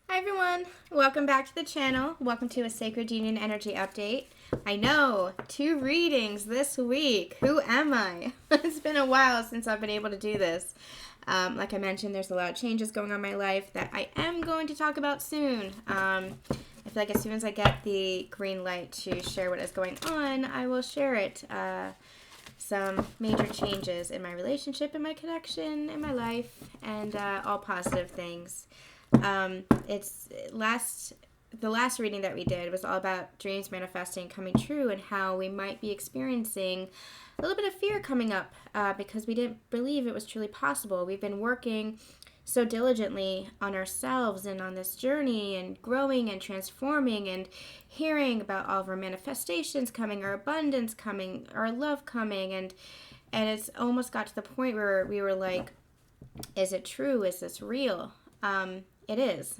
Hi everyone, welcome back to the channel. Welcome to a Sacred Union Energy Update. I know, 2 readings this week. Who am I? It's been a while since I've been able to do this. Like I mentioned, there's a lot of changes going on in my life that I am going to talk about soon. I feel like as soon as I get the green light to share what is going on, I will share it. Some major changes in my relationship, in my connection, in my life, and all positive things. It's the last reading that we did was all about dreams manifesting coming true and how we might be experiencing a little bit of fear coming up because we didn't believe it was truly possible. We've been working so diligently on ourselves and on this journey and growing and transforming and hearing about all of our manifestations coming, our abundance coming, our love coming, and it's almost got to the point where we were like, is it true? Is this real? It is.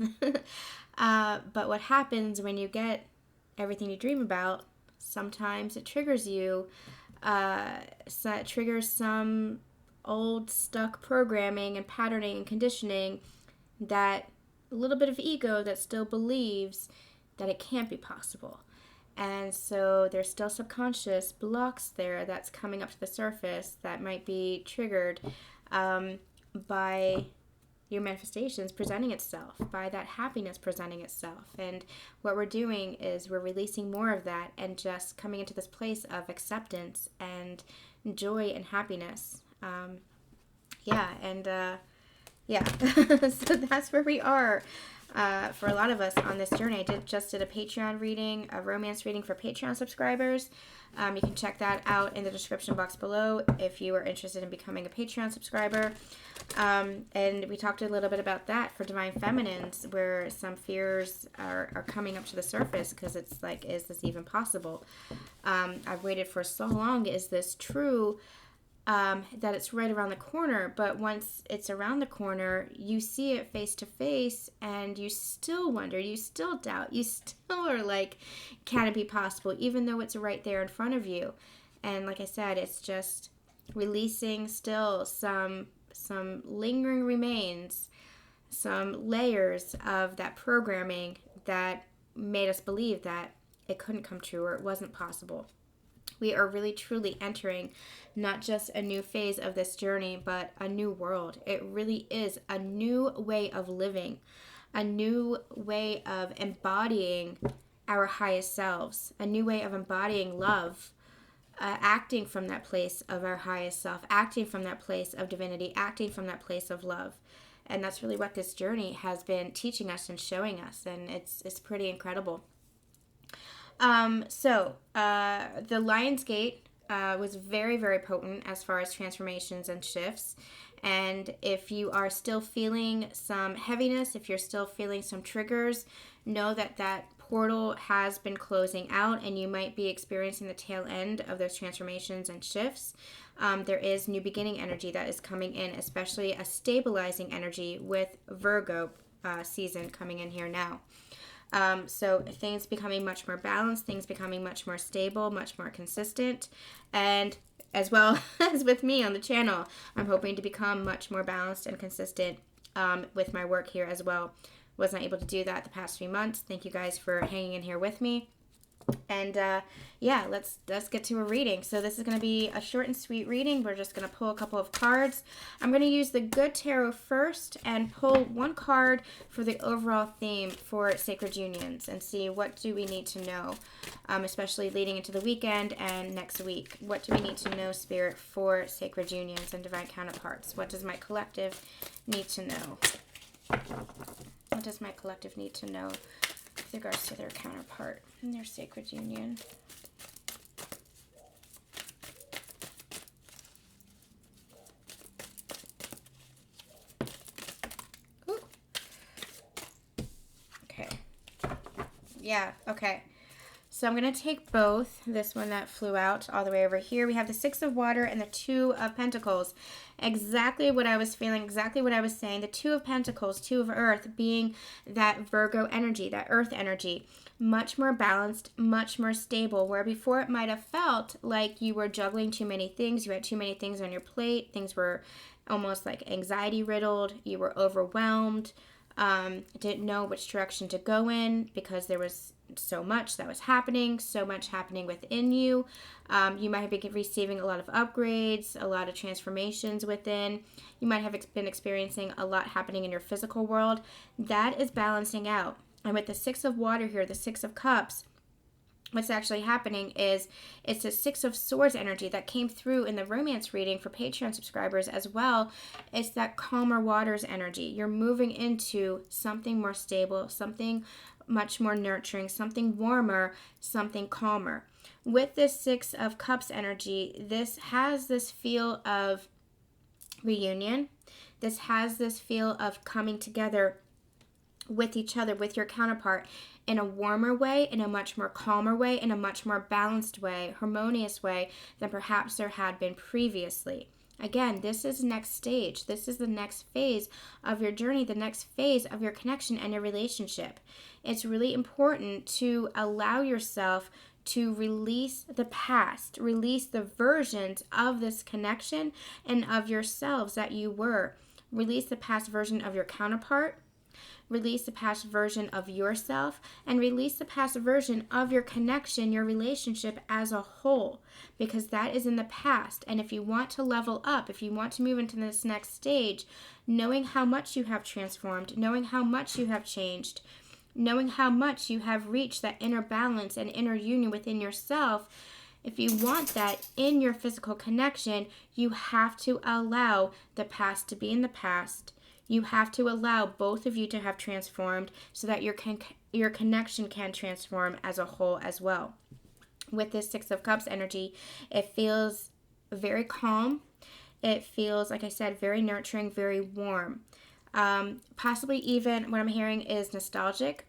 But what happens when you get everything you dream about, sometimes it triggers you. So it triggers some old stuck programming and patterning and conditioning, that a little bit of ego that still believes that it can't be possible. And so there's still subconscious blocks there that's coming up to the surface that might be triggered by your manifestations presenting itself, by that happiness presenting itself. And what we're doing is we're releasing more of that and just coming into this place of acceptance and joy and happiness. So that's where we are for a lot of us on this journey. I just did a Patreon reading, a romance reading for Patreon subscribers. You can check that out in the description box below if you are interested in becoming a Patreon subscriber. And we talked a little bit about that for Divine Feminines, where some fears are coming up to the surface because it's like, is this even possible? I've waited for so long. Is this true? That it's right around the corner, but once it's around the corner, you see it face to face and you still wonder, you still doubt, you still are like, can it be possible, even though it's right there in front of you? And like I said, it's just releasing still some lingering remains, some layers of that programming that made us believe that it couldn't come true or it wasn't possible. We are really truly entering not just a new phase of this journey, but a new world. It really is a new way of living, a new way of embodying our highest selves, a new way of embodying love, acting from that place of our highest self, acting from that place of divinity, acting from that place of love. And that's really what this journey has been teaching us and showing us, and it's pretty incredible. The Lion's Gate was very, very potent as far as transformations and shifts. And if you are still feeling some heaviness, if you're still feeling some triggers, know that that portal has been closing out and you might be experiencing the tail end of those transformations and shifts. There is new beginning energy that is coming in, especially a stabilizing energy with Virgo season coming in here now. So things becoming much more balanced, things becoming much more stable, much more consistent. And as well as with me on the channel, I'm hoping to become much more balanced and consistent with my work here as well. Was not able to do that the past few months. Thank you guys for hanging in here with me. And let's get to a reading. So this is going to be a short and sweet reading. We're just going to pull a couple of cards. I'm going to use the Good Tarot first and pull one card for the overall theme for Sacred Unions and see what do we need to know, especially leading into the weekend and next week. What do we need to know, Spirit, for Sacred Unions and Divine Counterparts? What does my collective need to know? What does my collective need to know with regards to their counterpart and their sacred union? Ooh. Okay. Yeah, okay. So I'm going to take both. This one that flew out all the way over here. We have the Six of Water and the Two of Pentacles. Exactly what I was feeling, exactly what I was saying. The Two of Pentacles, Two of Earth, being that Virgo energy, that Earth energy. Much more balanced, much more stable. Where before it might have felt like you were juggling too many things. You had too many things on your plate. Things were almost like anxiety riddled. You were overwhelmed. didn't know which direction to go in because there was so much that was happening, so much happening within you. You might have been receiving a lot of upgrades, a lot of transformations within. You might have been experiencing a lot happening in your physical world. That is balancing out. And with the Six of Water here, the Six of Cups, what's actually happening is it's a Six of Swords energy that came through in the romance reading for Patreon subscribers as well. It's that calmer waters energy. You're moving into something more stable, something much more nurturing, something warmer, something calmer. With this Six of Cups energy, this has this feel of reunion. This has this feel of coming together with each other, with your counterpart, in a warmer way, in a much more calmer way, in a much more balanced way, harmonious way than perhaps there had been previously. Again, this is next stage. This is the next phase of your journey, the next phase of your connection and your relationship. It's really important to allow yourself to release the past, release the versions of this connection and of yourselves that you were. Release the past version of your counterpart. Release the past version of yourself, and release the past version of your connection, your relationship as a whole, because that is in the past. And if you want to level up, if you want to move into this next stage, knowing how much you have transformed, knowing how much you have changed, knowing how much you have reached that inner balance and inner union within yourself, if you want that in your physical connection, you have to allow the past to be in the past. You have to allow both of you to have transformed so that your connection can transform as a whole as well. With this Six of Cups energy, it feels very calm. It feels, like I said, very nurturing, very warm. Possibly even what I'm hearing is nostalgic.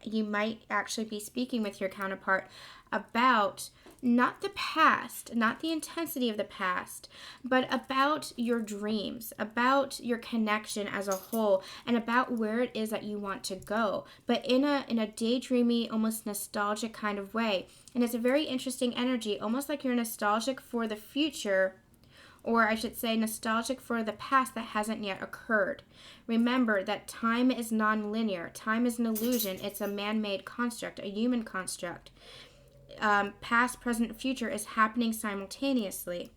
You might actually be speaking with your counterpart about not the past, not the intensity of the past, but about your dreams, about your connection as a whole, and about where it is that you want to go, but in a daydreamy, almost nostalgic kind of way. And it's a very interesting energy, almost like you're nostalgic for the future, or I should say nostalgic for the past that hasn't yet occurred. Remember that time is non-linear. Time is an illusion. It's a man-made construct, a human construct. Past, present, future is happening simultaneously.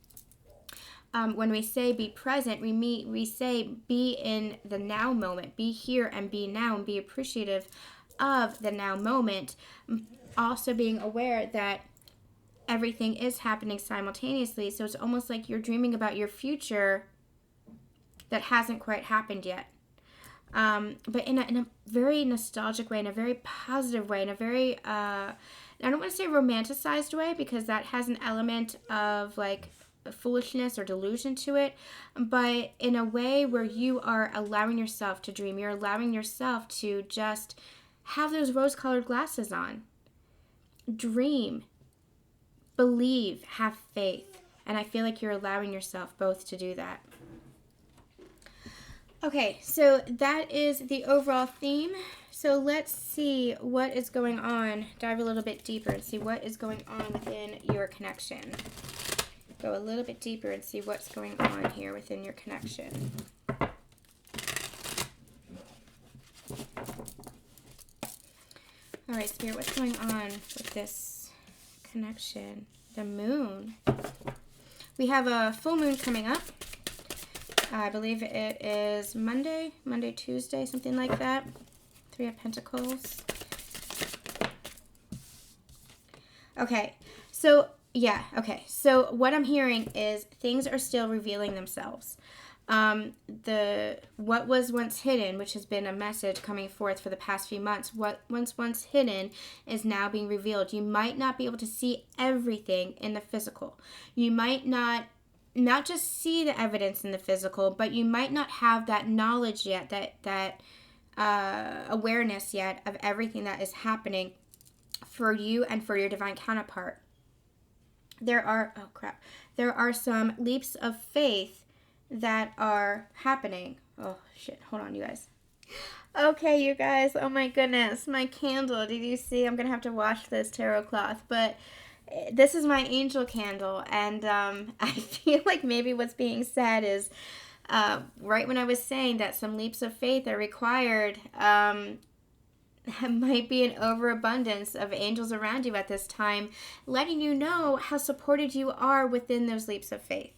When we say be present, we say be in the now moment, be here and be now, and be appreciative of the now moment. Also being aware that everything is happening simultaneously, so it's almost like you're dreaming about your future that hasn't quite happened yet. But in a very nostalgic way, in a very positive way, in a very I don't want to say romanticized way, because that has an element of like foolishness or delusion to it, but in a way where you are allowing yourself to dream. You're allowing yourself to just have those rose-colored glasses on. Dream, believe, have faith, and I feel like you're allowing yourself both to do that. Okay, so that is the overall theme. So let's see what is going on. Dive a little bit deeper and see what is going on within your connection. Go a little bit deeper and see what's going on here within your connection. All right, Spirit, what's going on with this connection? The moon. We have a full moon coming up. I believe it is Monday, Tuesday, something like that. Three of Pentacles. Okay, so what I'm hearing is things are still revealing themselves. What was once hidden, which has been a message coming forth for the past few months, what once hidden is now being revealed. You might not be able to see everything in the physical. You might not just see the evidence in the physical, but you might not have that knowledge yet, that awareness yet of everything that is happening for you and for your divine counterpart. There are some leaps of faith that are happening. Oh shit, hold on, you guys. Okay, you guys, oh my goodness, my candle, did you see? I'm gonna have to wash this tarot cloth, but this is my angel candle, and I feel like maybe what's being said is right when I was saying that some leaps of faith are required, might be an overabundance of angels around you at this time, letting you know how supported you are within those leaps of faith.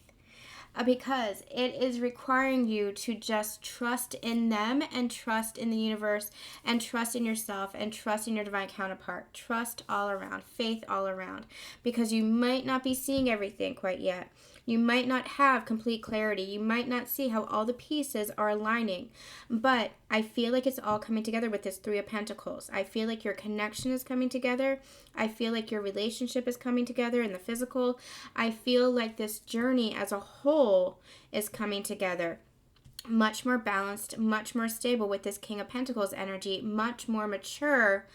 Because it is requiring you to just trust in them and trust in the universe and trust in yourself and trust in your divine counterpart. Trust all around, faith all around, because you might not be seeing everything quite yet. You might not have complete clarity. You might not see how all the pieces are aligning. But I feel like it's all coming together with this Three of Pentacles. I feel like your connection is coming together. I feel like your relationship is coming together in the physical. I feel like this journey as a whole is coming together. Much more balanced, much more stable with this King of Pentacles energy, much more mature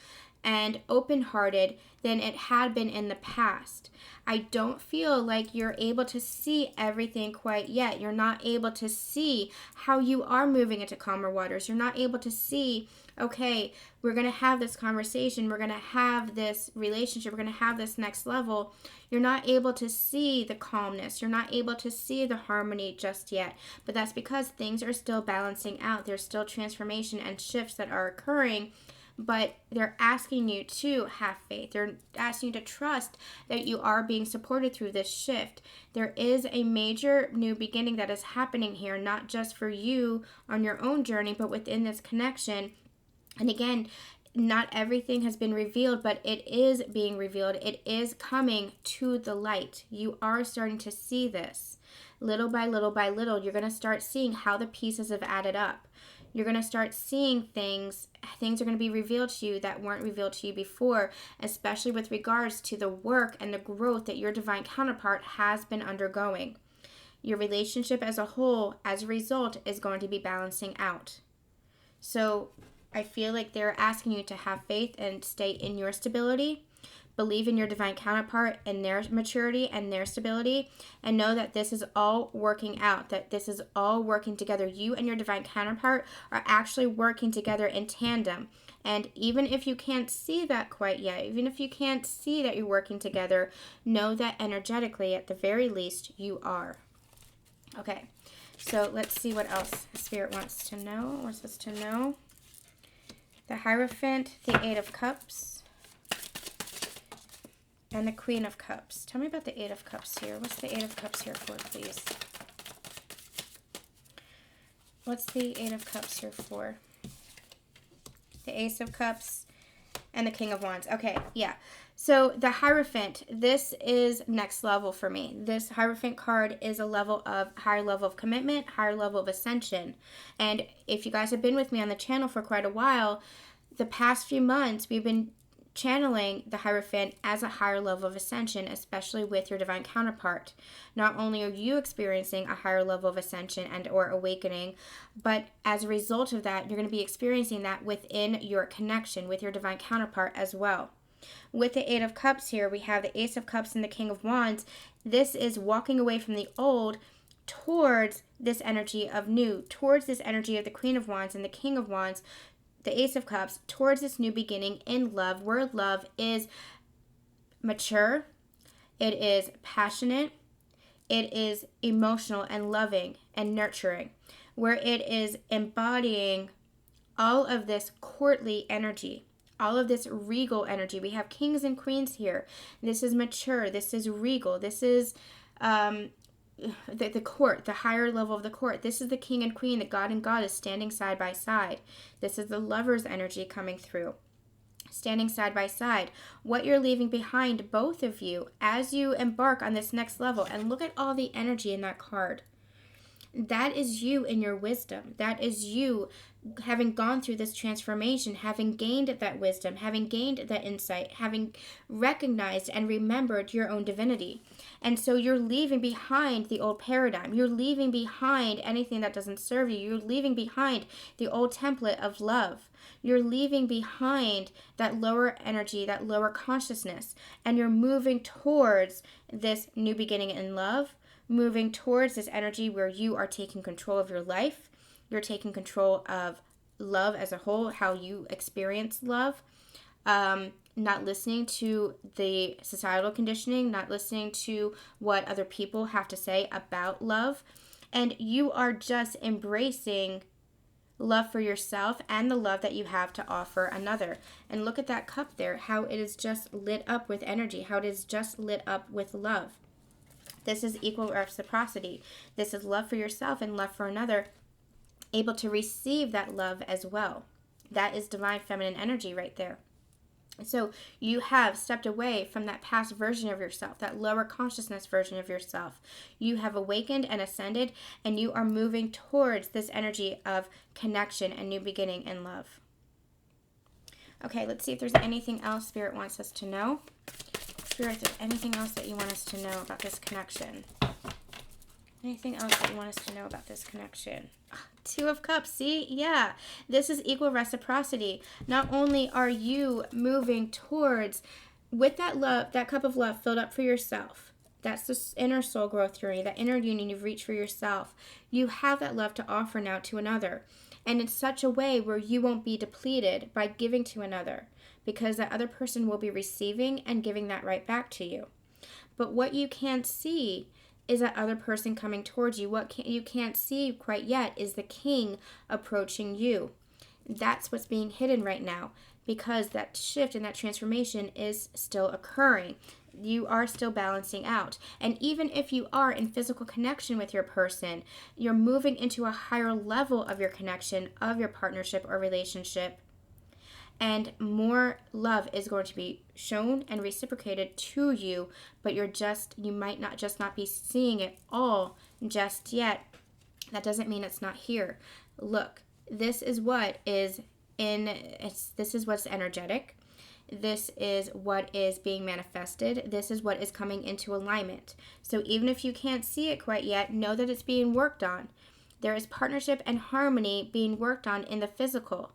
and open-hearted than it had been in the past. I don't feel like you're able to see everything quite yet. You're not able to see how you are moving into calmer waters. You're not able to see, okay, we're going to have this conversation. We're going to have this relationship. We're going to have this next level. You're not able to see the calmness. You're not able to see the harmony just yet. But that's because things are still balancing out. There's still transformation and shifts that are occurring. But they're asking you to have faith. They're asking you to trust that you are being supported through this shift. There is a major new beginning that is happening here, not just for you on your own journey, but within this connection. And again, not everything has been revealed, but it is being revealed. It is coming to the light. You are starting to see this. Little by little by little, you're going to start seeing how the pieces have added up. You're going to start seeing things are going to be revealed to you that weren't revealed to you before, especially with regards to the work and the growth that your divine counterpart has been undergoing. Your relationship as a whole, as a result, is going to be balancing out. So I feel like they're asking you to have faith and stay in your stability. Believe in your divine counterpart and their maturity and their stability, and know that this is all working out, that this is all working together. You and your divine counterpart are actually working together in tandem. And even if you can't see that quite yet, even if you can't see that you're working together, know that energetically, at the very least, you are. Okay, so let's see what else Spirit wants to know. Wants us to know. The Hierophant, the Eight of Cups, and the Queen of Cups. Tell me about the Eight of Cups here. What's the Eight of Cups here for, please? What's the Eight of Cups here for? The Ace of Cups and the King of Wands. Okay, yeah. So the Hierophant, this is next level for me. This Hierophant card is a higher level of commitment, higher level of ascension. And if you guys have been with me on the channel for quite a while, the past few months we've been channeling the Hierophant as a higher level of ascension, especially with your divine counterpart. Not only are you experiencing a higher level of ascension and or awakening, but as a result of that, you're going to be experiencing that within your connection with your divine counterpart as well. With the Eight of Cups here, we have the Ace of Cups and the King of Wands. This is walking away from the old towards this energy of new, towards this energy of the Queen of Wands and the King of Wands, the Ace of Cups, towards this new beginning in love, where love is mature, it is passionate, it is emotional and loving and nurturing, where it is embodying all of this courtly energy, all of this regal energy. We have kings and queens here. This is mature, this is regal, this is the court, the higher level of the court. This is the king and queen, the god and goddess standing side by side. This is the lover's energy coming through, standing side by side. What you're leaving behind, both of you, as you embark on this next level. And look at all the energy in that card. That is you in your wisdom. That is you having gone through this transformation, having gained that wisdom, having gained that insight, having recognized and remembered your own divinity. And so you're leaving behind the old paradigm. You're leaving behind anything that doesn't serve you. You're leaving behind the old template of love. You're leaving behind that lower energy, that lower consciousness, and you're moving towards this new beginning in love, moving towards this energy where you are taking control of your life. You're taking control of love as a whole, how you experience love. Not listening to the societal conditioning, not listening to what other people have to say about love. And you are just embracing love for yourself and the love that you have to offer another. And look at that cup there, how it is just lit up with energy, how it is just lit up with love. This is equal reciprocity. This is love for yourself and love for another, able to receive that love as well. That is divine feminine energy right there. So you have stepped away from that past version of yourself, that lower consciousness version of yourself. You have awakened and ascended, and you are moving towards this energy of connection and new beginning and love. Okay, let's see if there's anything else Spirit wants us to know. Spirit, if there's anything else that you want us to know about this connection. Anything else that you want us to know about this connection? Two of Cups, see? Yeah, this is equal reciprocity. Not only are you moving towards, with that love, that cup of love filled up for yourself, that's the inner soul growth journey, that inner union you've reached for yourself. You have that love to offer now to another. And in such a way where you won't be depleted by giving to another, because that other person will be receiving and giving that right back to you. But what you can't see is that other person coming towards you. What you can't see quite yet is the king approaching you. That's what's being hidden right now, because that shift and that transformation is still occurring. You are still balancing out. And even if you are in physical connection with your person, you're moving into a higher level of your connection, of your partnership or relationship. And more love is going to be shown and reciprocated to you, but you might not be seeing it all just yet. That doesn't mean it's not here. Look, this is what is this is what's energetic. This is what is being manifested. This is what is coming into alignment. So even if you can't see it quite yet, know that it's being worked on. There is partnership and harmony being worked on in the physical.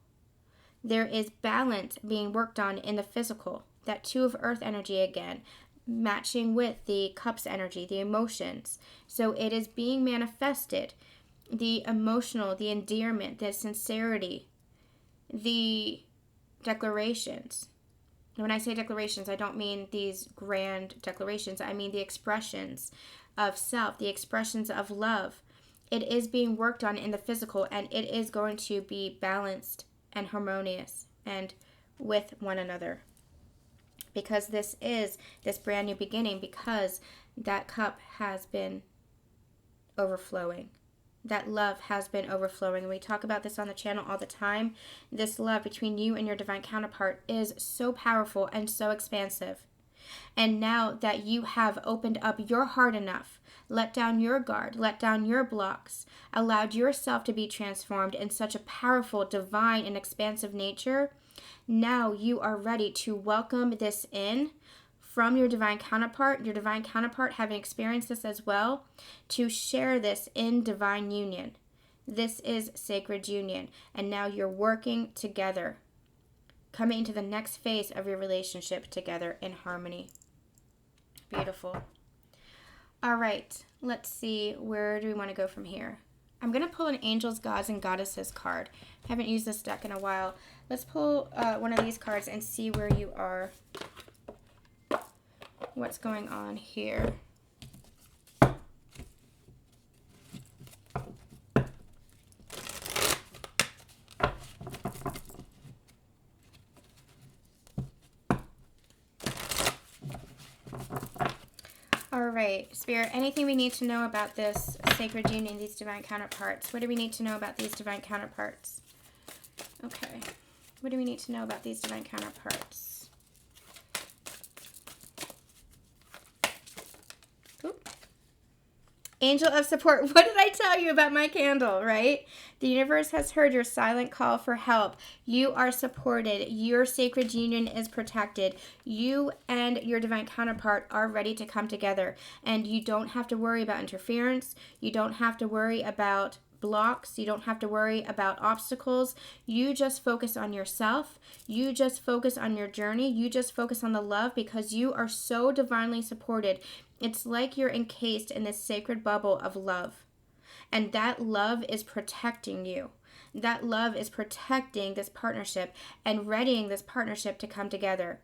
There is balance being worked on in the physical. That Two of Earth energy again, matching with the Cups energy, the emotions. So it is being manifested. The emotional, the endearment, the sincerity, the declarations. And when I say declarations, I don't mean these grand declarations. I mean the expressions of self, the expressions of love. It is being worked on in the physical, and it is going to be balanced and harmonious and with one another, because this is this brand new beginning, because that cup has been overflowing. That love has been overflowing. And we talk about this on the channel all the time. This love between you and your divine counterpart is so powerful and so expansive. And now that you have opened up your heart enough, let down your guard, let down your blocks, allowed yourself to be transformed in such a powerful, divine, and expansive nature, now you are ready to welcome this in from your divine counterpart having experienced this as well, to share this in divine union. This is sacred union, and now you're working together, coming into the next phase of your relationship together in harmony. Beautiful. All right, let's see, where do we want to go from here? I'm going to pull an Angels, Gods, and Goddesses card. I haven't used this deck in a while. Let's pull one of these cards and see where you are, what's going on here. All right, Spirit, anything we need to know about this sacred union, these divine counterparts? What do we need to know about these divine counterparts? Okay, what do we need to know about these divine counterparts? Oop. Angel of support. What did I tell you about my candle, right? The universe has heard your silent call for help. You are supported. Your sacred union is protected. You and your divine counterpart are ready to come together. And you don't have to worry about interference. You don't have to worry about blocks. You don't have to worry about obstacles. You just focus on yourself. You just focus on your journey. You just focus on the love, because you are so divinely supported. It's like you're encased in this sacred bubble of love. And that love is protecting you. That love is protecting this partnership and readying this partnership to come together.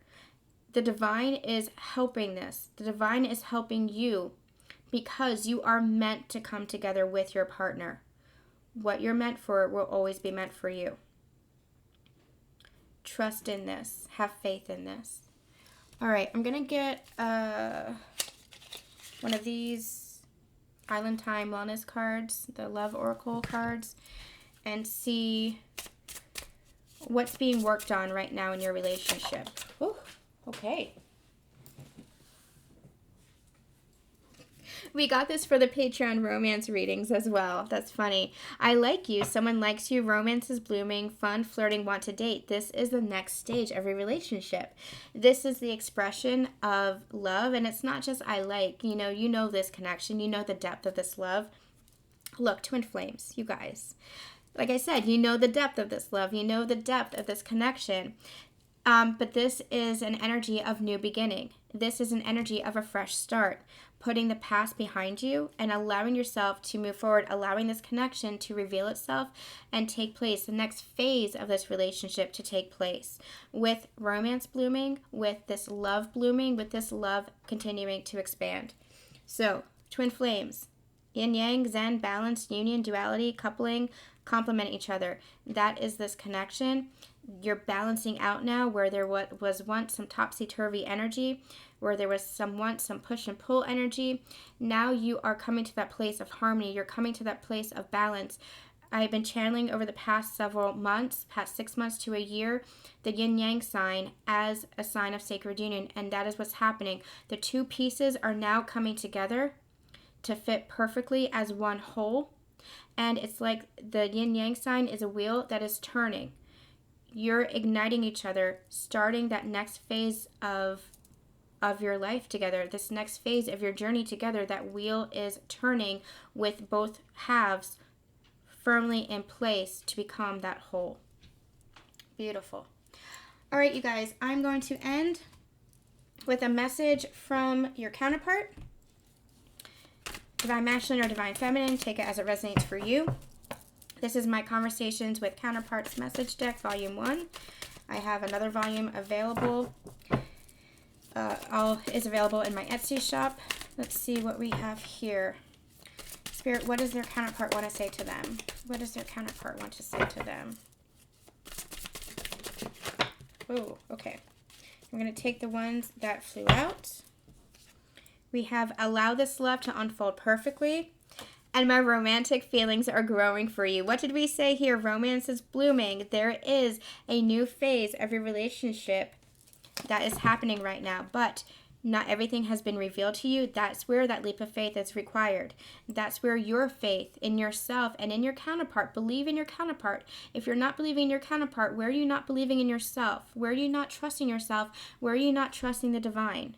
The divine is helping this. The divine is helping you because you are meant to come together with your partner. What you're meant for will always be meant for you. Trust in this. Have faith in this. All right, I'm going to get one of these Island Time Wellness cards, the Love Oracle cards, and see what's being worked on right now in your relationship. Oh, okay. We got this for the Patreon romance readings as well. That's funny. I like you. Someone likes you. Romance is blooming. Fun, flirting, want to date. This is the next stage of a relationship. This is the expression of love. And it's not just I like. You know this connection. You know the depth of this love. Look, twin flames, you guys. Like I said, you know the depth of this love. You know the depth of this connection. But this is an energy of new beginning. This is an energy of a fresh start. Putting the past behind you and allowing yourself to move forward, allowing this connection to reveal itself and take place, the next phase of this relationship to take place, with romance blooming, with this love blooming, with this love continuing to expand. So, twin flames, yin yang, zen, balance, union, duality, coupling, complement each other. That is this connection. You're balancing out now where there was once some topsy-turvy energy, where there was some push and pull energy. Now you are coming to that place of harmony. You're coming to that place of balance. I've been channeling over the past several months, past 6 months to a year, the yin-yang sign as a sign of sacred union, and that is what's happening. The two pieces are now coming together to fit perfectly as one whole, and it's like the yin-yang sign is a wheel that is turning. You're igniting each other, starting that next phase of your life together, this next phase of your journey together. That wheel is turning with both halves firmly in place to become that whole. Beautiful. All right, you guys, I'm going to end with a message from your counterpart. Divine Masculine or Divine Feminine, take it as it resonates for you. This is my Conversations with Counterparts message deck, Volume 1. I have another volume available. All is available in my Etsy shop. Let's see what we have here. Spirit, what does their counterpart want to say to them? What does their counterpart want to say to them? Oh, okay. I'm going to take the ones that flew out. We have allow this love to unfold perfectly. And my romantic feelings are growing for you. What did we say here? Romance is blooming. There is a new phase of your relationship that is happening right now. But not everything has been revealed to you. That's where that leap of faith is required. That's where your faith in yourself and in your counterpart, believe in your counterpart. If you're not believing in your counterpart, where are you not believing in yourself? Where are you not trusting yourself? Where are you not trusting the divine?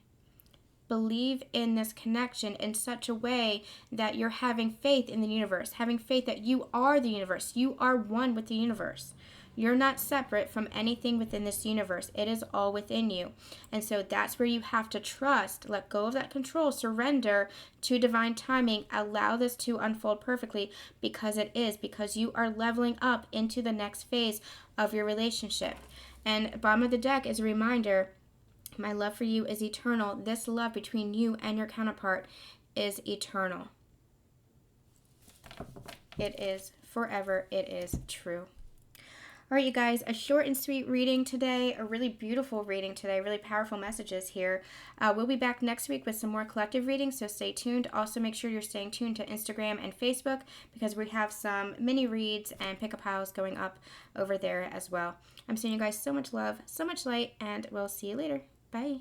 Believe in this connection in such a way that you're having faith in the universe, having faith that you are the universe. You are one with the universe. You're not separate from anything within this universe. It is all within you. And so that's where you have to trust, let go of that control, surrender to divine timing, allow this to unfold perfectly because you are leveling up into the next phase of your relationship. And bottom of the deck is a reminder, my love for you is eternal. This love between you and your counterpart is eternal. It is forever. It is true. All right, you guys, a short and sweet reading today, a really beautiful reading today, really powerful messages here. We'll be back next week with some more collective readings, so stay tuned. Also, make sure you're staying tuned to Instagram and Facebook because we have some mini reads and pick-up piles going up over there as well. I'm sending you guys so much love, so much light, and we'll see you later. Bye.